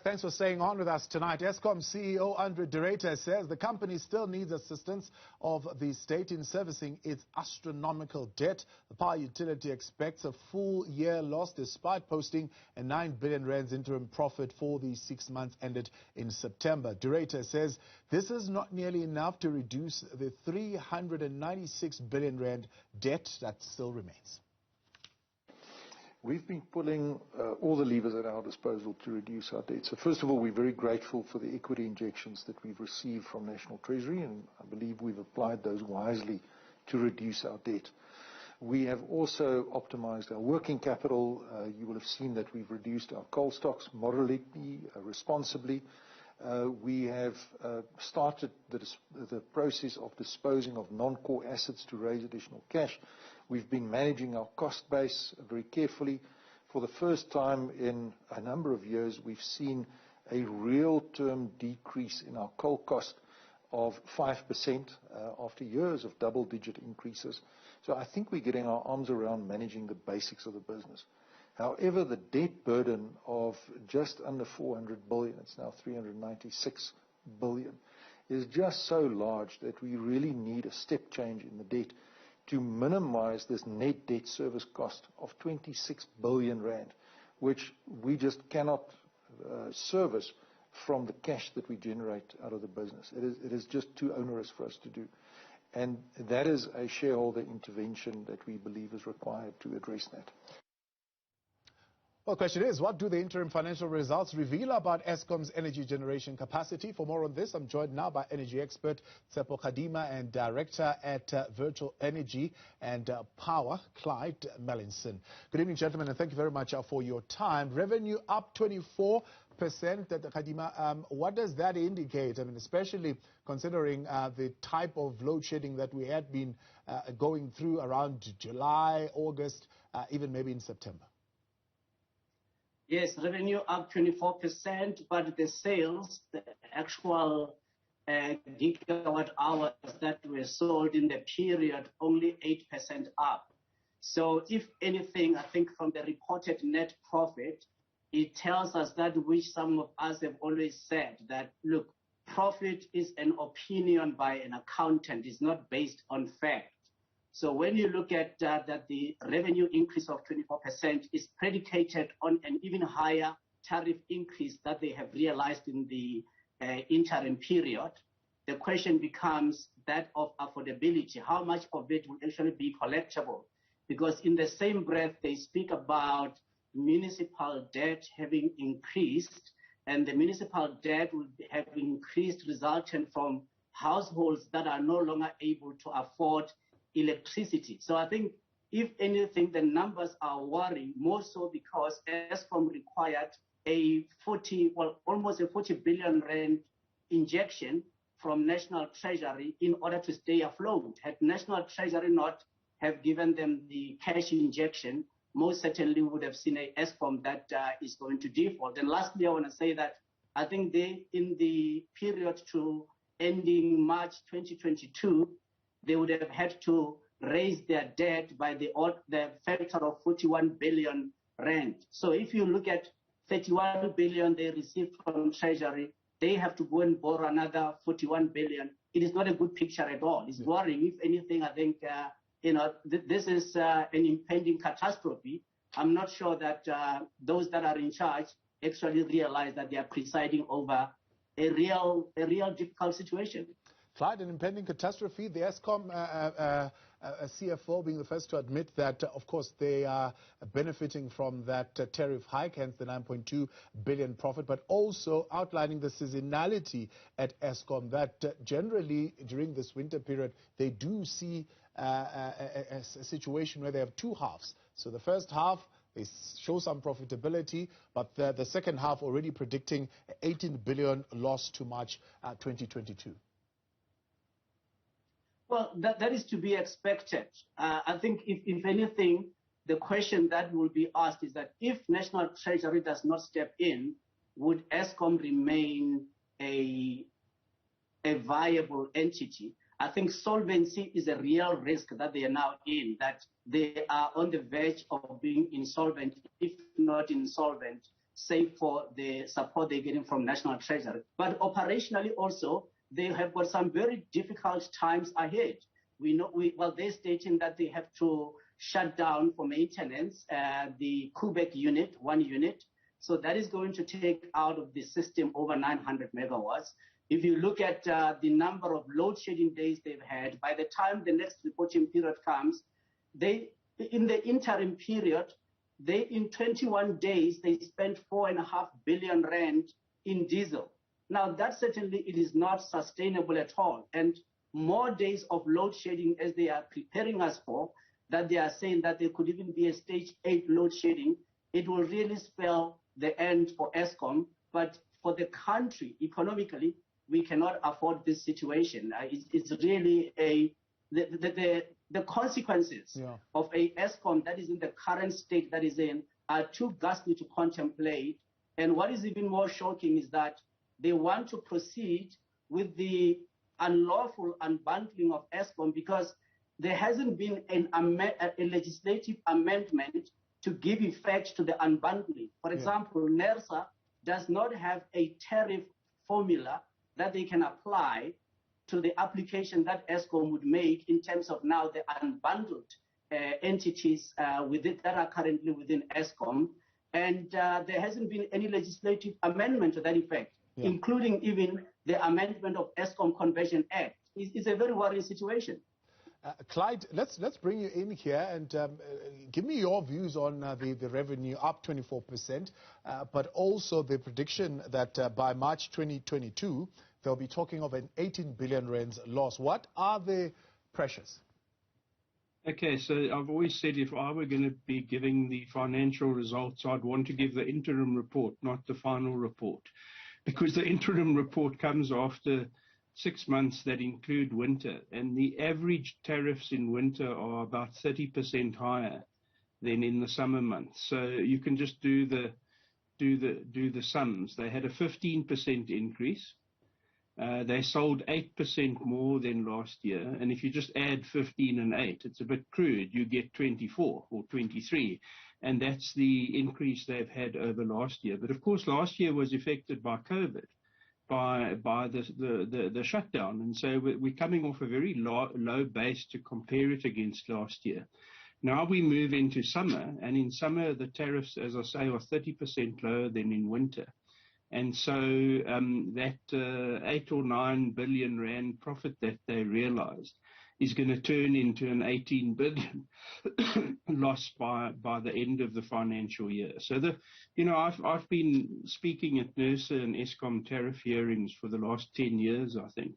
thanks for staying on with us tonight. Eskom CEO Andre de Ruyter says the company still needs assistance of the state in servicing its astronomical debt. The power utility expects a full year loss despite posting a 9 billion rands interim profit for the 6 months ended in September. De Ruyter says this is not nearly enough to reduce the 396 billion rand debt that still remains. We've been pulling all the levers at our disposal to reduce our debt. So first of all, we're very grateful for the equity injections that we've received from National Treasury, and I believe we've applied those wisely to reduce our debt. We have also optimized our working capital. You will have seen that we've reduced our coal stocks moderately, responsibly. We have started the process of disposing of non-core assets to raise additional cash. We've been managing our cost base very carefully. For the first time in a number of years, we've seen a real-term decrease in our coal cost of 5% after years of double-digit increases. So I think we're getting our arms around managing the basics of the business. However, the debt burden of just under 400 billion, it's now 396 billion, is just so large that we really need a step change in the debt to minimize this net debt service cost of 26 billion rand, which we just cannot service from the cash that we generate out of the business. It is just too onerous for us to do. And that is a shareholder intervention that we believe is required to address that. Well, the question is, what do the interim financial results reveal about Eskom's energy generation capacity? For more on this, I'm joined now by energy expert Tshepo Kgadima and director at Virtual Energy and Power, Clyde Mallinson. Good evening, gentlemen, and thank you very much for your time. Revenue up 24%. Kgadima, what does that indicate? I mean, especially considering the type of load shedding that we had been going through around July, August, even maybe in September. Yes, revenue up 24%, but the sales, the actual gigawatt hours that were sold in the period, only 8% up. So if anything, I think from the reported net profit, it tells us that which some of us have always said, that, look, profit is an opinion by an accountant. It's not based on fact. So when you look at that the revenue increase of 24% is predicated on an even higher tariff increase that they have realized in the interim period, the question becomes that of affordability. How much of it will actually be collectible? Because in the same breath, they speak about municipal debt having increased, and the municipal debt will have increased resultant from households that are no longer able to afford electricity. So I think, if anything, the numbers are worrying, more so because Eskom required almost a 40 billion rand injection from National Treasury in order to stay afloat. Had National Treasury not have given them the cash injection, most certainly would have seen a Eskom that is going to default. And lastly, I want to say that I think in the period to ending March 2022, they would have had to raise their debt by the factor of 41 billion rand. So if you look at 31 billion they received from Treasury, they have to go and borrow another 41 billion. It is not a good picture at all. It's worrying. If anything, I think this is an impending catastrophe. I'm not sure that those that are in charge actually realize that they are presiding over a real difficult situation. Clyde, an impending catastrophe. The Eskom CFO being the first to admit that, of course, they are benefiting from that tariff hike, hence the 9.2 billion profit, but also outlining the seasonality at Eskom, that generally during this winter period, they do see a situation where they have two halves. So the first half, they show some profitability, but the second half already predicting 18 billion loss to March 2022. Well, that is to be expected. I think, if anything, the question that will be asked is that if National Treasury does not step in, would Eskom remain a viable entity? I think solvency is a real risk that they are now in, that they are on the verge of being insolvent, if not insolvent, save for the support they're getting from National Treasury. But operationally also, they have got some very difficult times ahead. They're stating that they have to shut down for maintenance the Quebec unit, one unit. So that is going to take out of the system over 900 megawatts. If you look at the number of load shedding days they've had, by the time the next reporting period comes, in the interim period, in 21 days, they spent 4.5 billion rand in diesel. Now, that certainly it is not sustainable at all. And more days of load shedding as they are preparing us for, that they are saying that there could even be a stage 8 load shedding, it will really spell the end for Eskom. But for the country, economically, we cannot afford this situation. It's really the consequences of a Eskom that is in the current state that is in are too ghastly to contemplate. And what is even more shocking is that they want to proceed with the unlawful unbundling of Eskom because there hasn't been a legislative amendment to give effect to the unbundling. For example, NERSA does not have a tariff formula that they can apply to the application that Eskom would make in terms of now the unbundled entities that are currently within Eskom. And there hasn't been any legislative amendment to that effect, including even the amendment of Eskom Conversion Act. It's a very worrying situation. Clyde, let's bring you in here and give me your views on the revenue up 24%, but also the prediction that by March 2022, they'll be talking of an 18 billion rands loss. What are the pressures? Okay, so I've always said if I were going to be giving the financial results, I'd want to give the interim report, not the final report, because the interim report comes after 6 months that include winter, and the average tariffs in winter are about 30% higher than in the summer months. So you can just do the sums. They had a 15% increase. They sold 8% more than last year, and if you just add 15 and 8, it's a bit crude. You get 24 or 23, and that's the increase they've had over last year. But of course, last year was affected by COVID. By the shutdown, and so we're coming off a very low base to compare it against last year. Now we move into summer, and in summer the tariffs, as I say, are 30% lower than in winter, and so that 8 or 9 billion rand profit that they realised is going to turn into an 18 billion loss by the end of the financial year. So I've been speaking at NERSA and Eskom tariff hearings for the last 10 years, I think.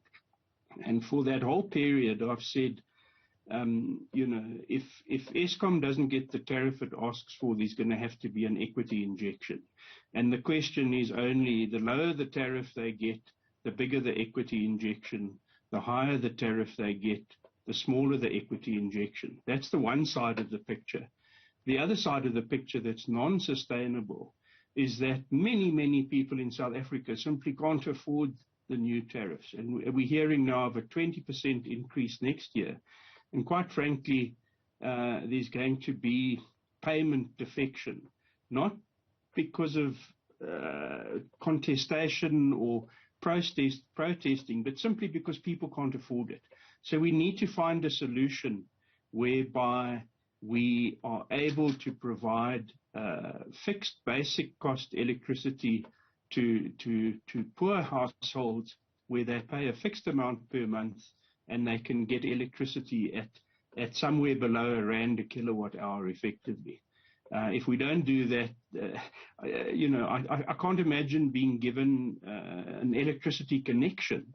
And for that whole period, I've said, if Eskom doesn't get the tariff it asks for, there's going to have to be an equity injection. And the question is only the lower the tariff they get, the bigger the equity injection, the higher the tariff they get, the smaller the equity injection. That's the one side of the picture. The other side of the picture that's non-sustainable is that many people in South Africa simply can't afford the new tariffs. And we're hearing now of a 20% increase next year. And quite frankly, there's going to be payment defection, not because of contestation or protesting, but simply because people can't afford it. So we need to find a solution whereby we are able to provide fixed basic cost electricity to poor households where they pay a fixed amount per month and they can get electricity at somewhere below R1 a kilowatt hour effectively. If we don't do that, I can't imagine being given an electricity connection.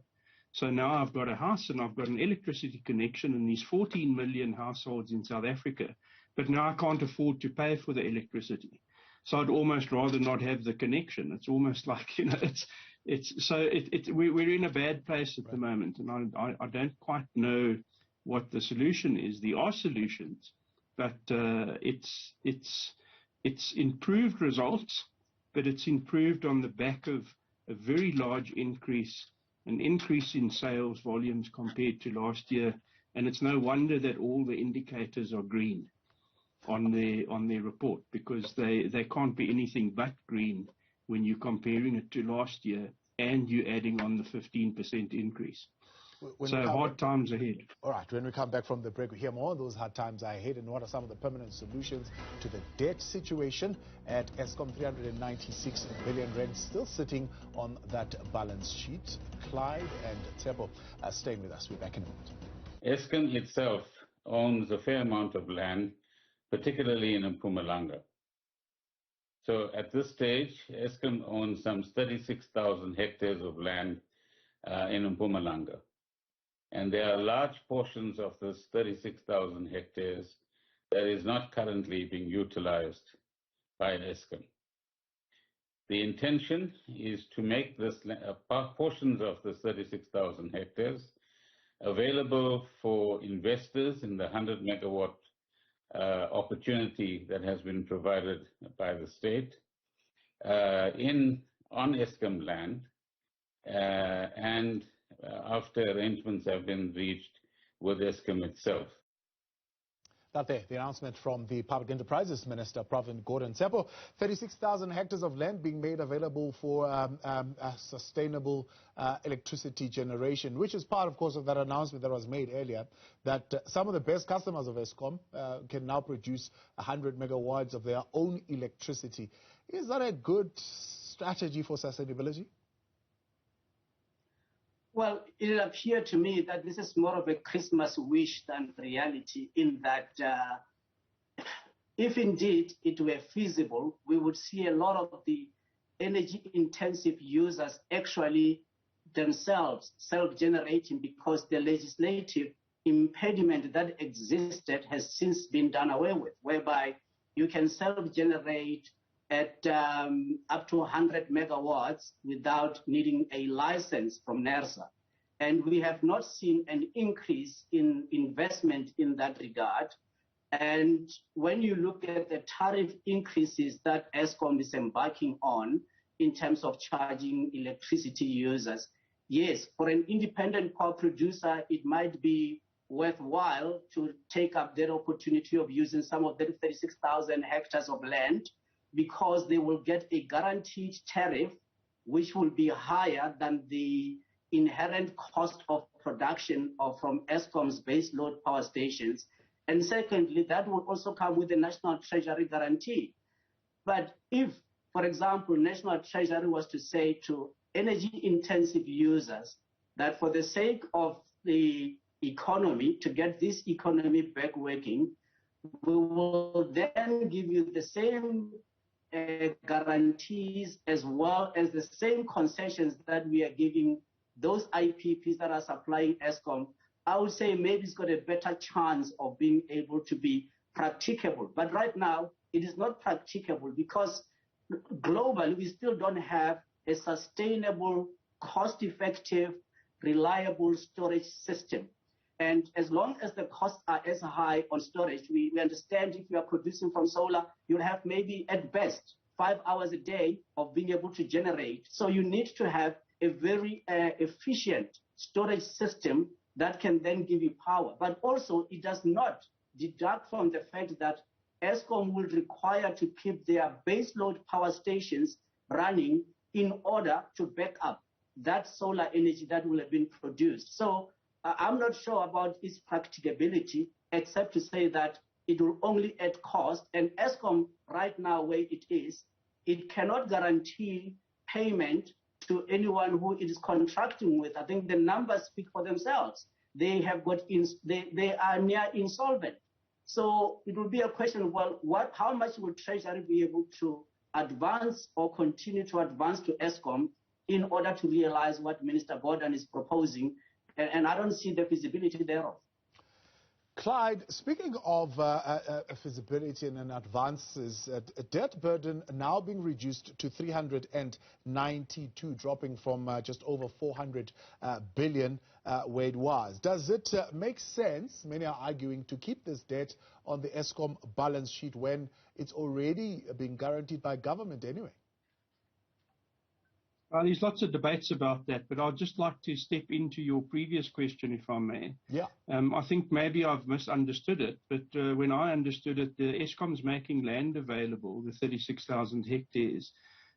So now I've got a house and I've got an electricity connection and these 14 million households in South Africa, but now I can't afford to pay for the electricity. So I'd almost rather not have the connection. It's almost like, we're in a bad place at the moment, and I don't quite know what the solution is. There are solutions, but it's improved results, but it's improved on the back of a very large increase, an increase in sales volumes compared to last year, and it's no wonder that all the indicators are green on their report, because they can't be anything but green when you're comparing it to last year and you're adding on the 15% increase. So hard times ahead. All right, when we come back from the break, we hear more on those hard times ahead and what are some of the permanent solutions to the debt situation at Eskom. 396 billion rand still sitting on that balance sheet. Clyde and Tshepo staying with us. We're back in a moment. Eskom itself owns a fair amount of land, particularly in Mpumalanga. So at this stage, Eskom owns some 36,000 hectares of land in Mpumalanga. And there are large portions of this 36,000 hectares that is not currently being utilized by Eskom. The intention is to make this portions of this 36,000 hectares available for investors in the 100 megawatt opportunity that has been provided by the state on Eskom land, and after arrangements have been reached with Eskom itself. That there, the announcement from the Public Enterprises Minister, Pravin Gordhan. Tshepo, 36,000 hectares of land being made available for sustainable electricity generation, which is part, of course, of that announcement that was made earlier, that some of the best customers of Eskom can now produce 100 megawatts of their own electricity. Is that a good strategy for sustainability? Well, it appeared to me that this is more of a Christmas wish than reality, in that if indeed it were feasible, we would see a lot of the energy-intensive users actually themselves self-generating, because the legislative impediment that existed has since been done away with, whereby you can self-generate at up to 100 megawatts without needing a license from NERSA. And we have not seen an increase in investment in that regard. And when you look at the tariff increases that Eskom is embarking on in terms of charging electricity users, yes, for an independent power producer, it might be worthwhile to take up that opportunity of using some of the 36,000 hectares of land, because they will get a guaranteed tariff which will be higher than the inherent cost of production from Eskom's base load power stations. And secondly, that will also come with the National Treasury guarantee. But if, for example, National Treasury was to say to energy-intensive users that for the sake of the economy, to get this economy back working, we will then give you the same guarantees as well as the same concessions that we are giving those IPPs that are supplying Eskom, I would say maybe it's got a better chance of being able to be practicable. But right now, it is not practicable, because globally, we still don't have a sustainable, cost-effective, reliable storage system. And as long as the costs are as high on storage, we understand if you are producing from solar, you'll have maybe at best 5 hours a day of being able to generate. So you need to have a very efficient storage system that can then give you power. But also, it does not deduct from the fact that Eskom will require to keep their baseload power stations running in order to back up that solar energy that will have been produced. So I'm not sure about its practicability, except to say that it will only add cost. And Eskom, right now, where it is, it cannot guarantee payment to anyone who it is contracting with. I think the numbers speak for themselves. They have got they are near insolvent. So it will be a question of, well, how much will Treasury be able to advance or continue to advance to Eskom in order to realize what Minister Gordhan is proposing? And I don't see the feasibility thereof. Clyde, speaking of feasibility and advances, debt burden now being reduced to 392, dropping from just over 400 billion where it was. Does it make sense, many are arguing, to keep this debt on the Eskom balance sheet when it's already being guaranteed by government anyway? There's lots of debates about that, but I'd just like to step into your previous question, if I may. Yeah. I think maybe I've misunderstood it, but when I understood it, the Eskom's making land available, the 36,000 hectares,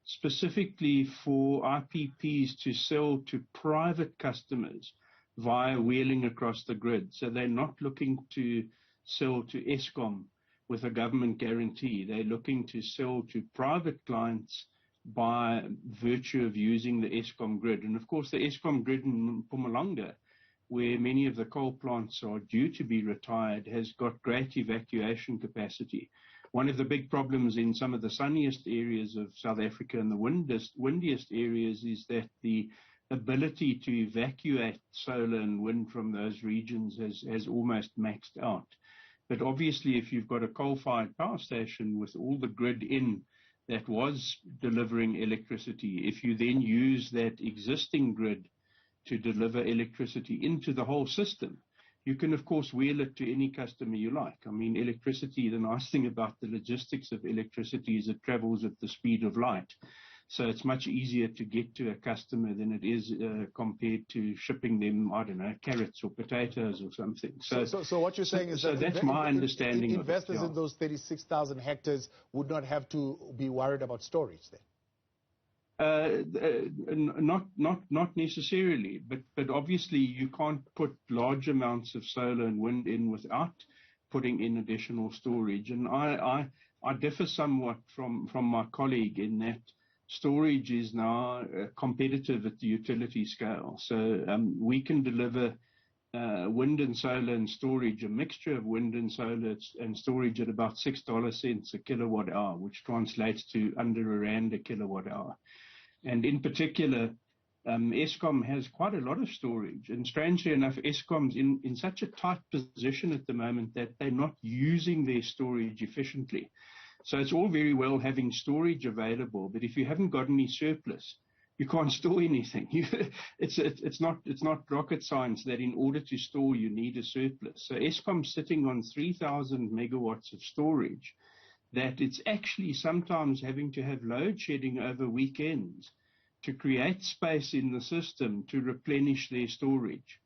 specifically for IPPs to sell to private customers via wheeling across the grid. So they're not looking to sell to Eskom with a government guarantee. They're looking to sell to private clients by virtue of using the Eskom grid. And of course, the Eskom grid in Mpumalanga, where many of the coal plants are due to be retired, has got great evacuation capacity. One of the big problems in some of the sunniest areas of South Africa and the windiest areas is that the ability to evacuate solar and wind from those regions has almost maxed out. But obviously, if you've got a coal-fired power station with all the grid in that was delivering electricity, if you then use that existing grid to deliver electricity into the whole system, you can, of course, wheel it to any customer you like. I mean, electricity, the nice thing about the logistics of electricity is it travels at the speed of light. So it's much easier to get to a customer than it is compared to shipping them, I don't know, carrots or potatoes or something. So what you're saying is that that's my understanding. Investors in those 36,000 hectares would not have to be worried about storage then? Not necessarily, but obviously you can't put large amounts of solar and wind in without putting in additional storage. And I differ somewhat from my colleague in that storage is now competitive at the utility scale. So we can deliver wind and solar and storage, a mixture of wind and solar and storage at about $6 a kilowatt hour, which translates to under R1 a kilowatt hour. And in particular, Eskom has quite a lot of storage. And strangely enough, Eskom's in such a tight position at the moment that they're not using their storage efficiently. So it's all very well having storage available, but if you haven't got any surplus, you can't store anything. It's not rocket science that in order to store, you need a surplus. So Eskom's sitting on 3,000 megawatts of storage that it's actually sometimes having to have load shedding over weekends to create space in the system to replenish their storage.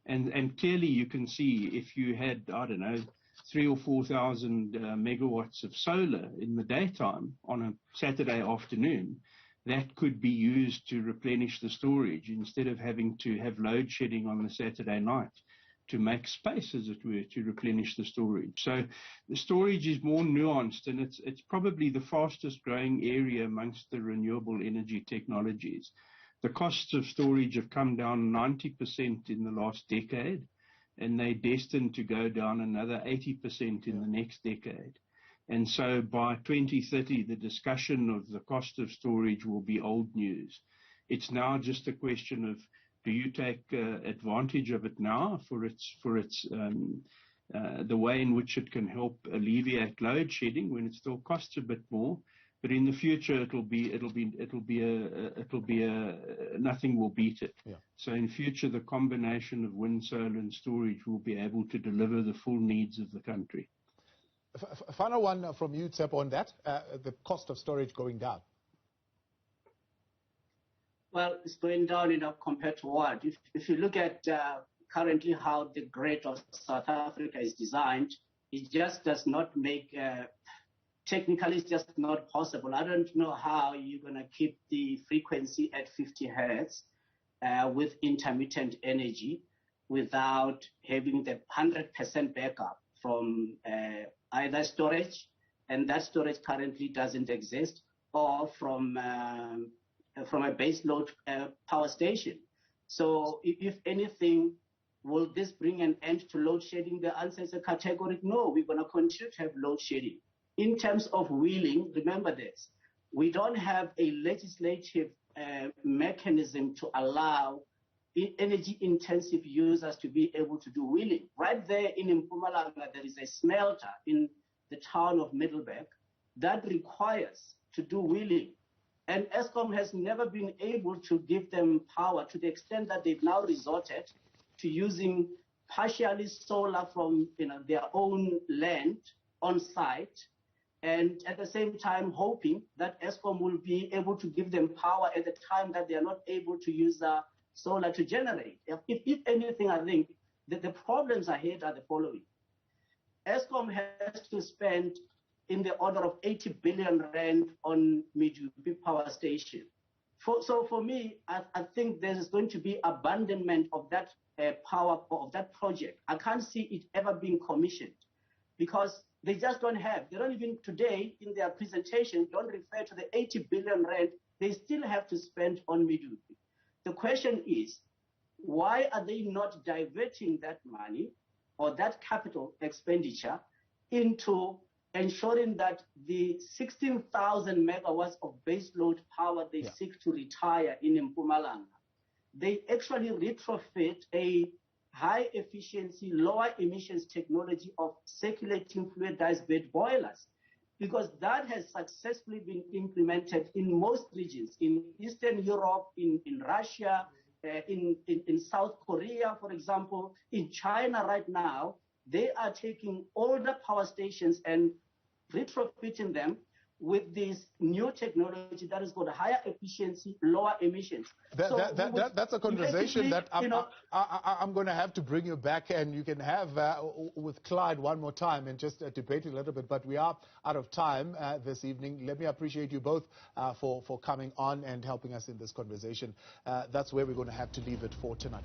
And clearly you can see if you had, I don't know, 3,000 or 4,000 megawatts of solar in the daytime on a Saturday afternoon, that could be used to replenish the storage instead of having to have load shedding on the Saturday night to make space, as it were, to replenish the storage. So the storage is more nuanced, and it's probably the fastest growing area amongst the renewable energy technologies. The costs of storage have come down 90% in the last decade, and they're destined to go down another 80% in the next decade. And so by 2030, the discussion of the cost of storage will be old news. It's now just a question of, do you take advantage of it now for its the way in which it can help alleviate load shedding when it still costs a bit more, but in the future it'll be nothing will beat it. Yeah. So in future the combination of wind, solar, and storage will be able to deliver the full needs of the country. Final one from you, Tshepo, on that, the cost of storage going down. Well, it's going down, compared to what? If you look at currently how the grid of South Africa is designed, it just does not make, technically it's just not possible. I don't know how you're going to keep the frequency at 50 hertz with intermittent energy without having the 100% backup from either storage, and that storage currently doesn't exist, or from a base load power station. So if anything, will this bring an end to load shedding? The answer is a categoric no. We're going to continue to have load shedding. In terms of wheeling, remember this, we don't have a legislative mechanism to allow energy intensive users to be able to do wheeling. Right there in Mpumalanga, there is a smelter in the town of Middleburg that requires to do wheeling. And Eskom has never been able to give them power, to the extent that they've now resorted to using partially solar from their own land on site, and at the same time hoping that Eskom will be able to give them power at the time that they are not able to use solar to generate. If anything, I think that the problems ahead are the following. Eskom has to spend in the order of 80 billion rand on Medupi power station. So for me, I think there is going to be abandonment of that power, of that project. I can't see it ever being commissioned because they just don't have. They don't even today in their presentation don't refer to the 80 billion rand they still have to spend on Medupi. The question is, why are they not diverting that money or that capital expenditure into ensuring that the 16,000 megawatts of baseload power they seek to retire in Mpumalanga, they actually retrofit a high efficiency, lower emissions technology of circulating fluidized bed boilers, because that has successfully been implemented in most regions, in Eastern Europe, in Russia, in South Korea, for example, in China right now. They are taking older power stations and retrofitting them with this new technology that has got higher efficiency, lower emissions. That's a conversation that I'm going to have to bring you back, and you can have with Clyde one more time and just debate it a little bit. But we are out of time this evening. Let me appreciate you both for coming on and helping us in this conversation. That's where we're going to have to leave it for tonight.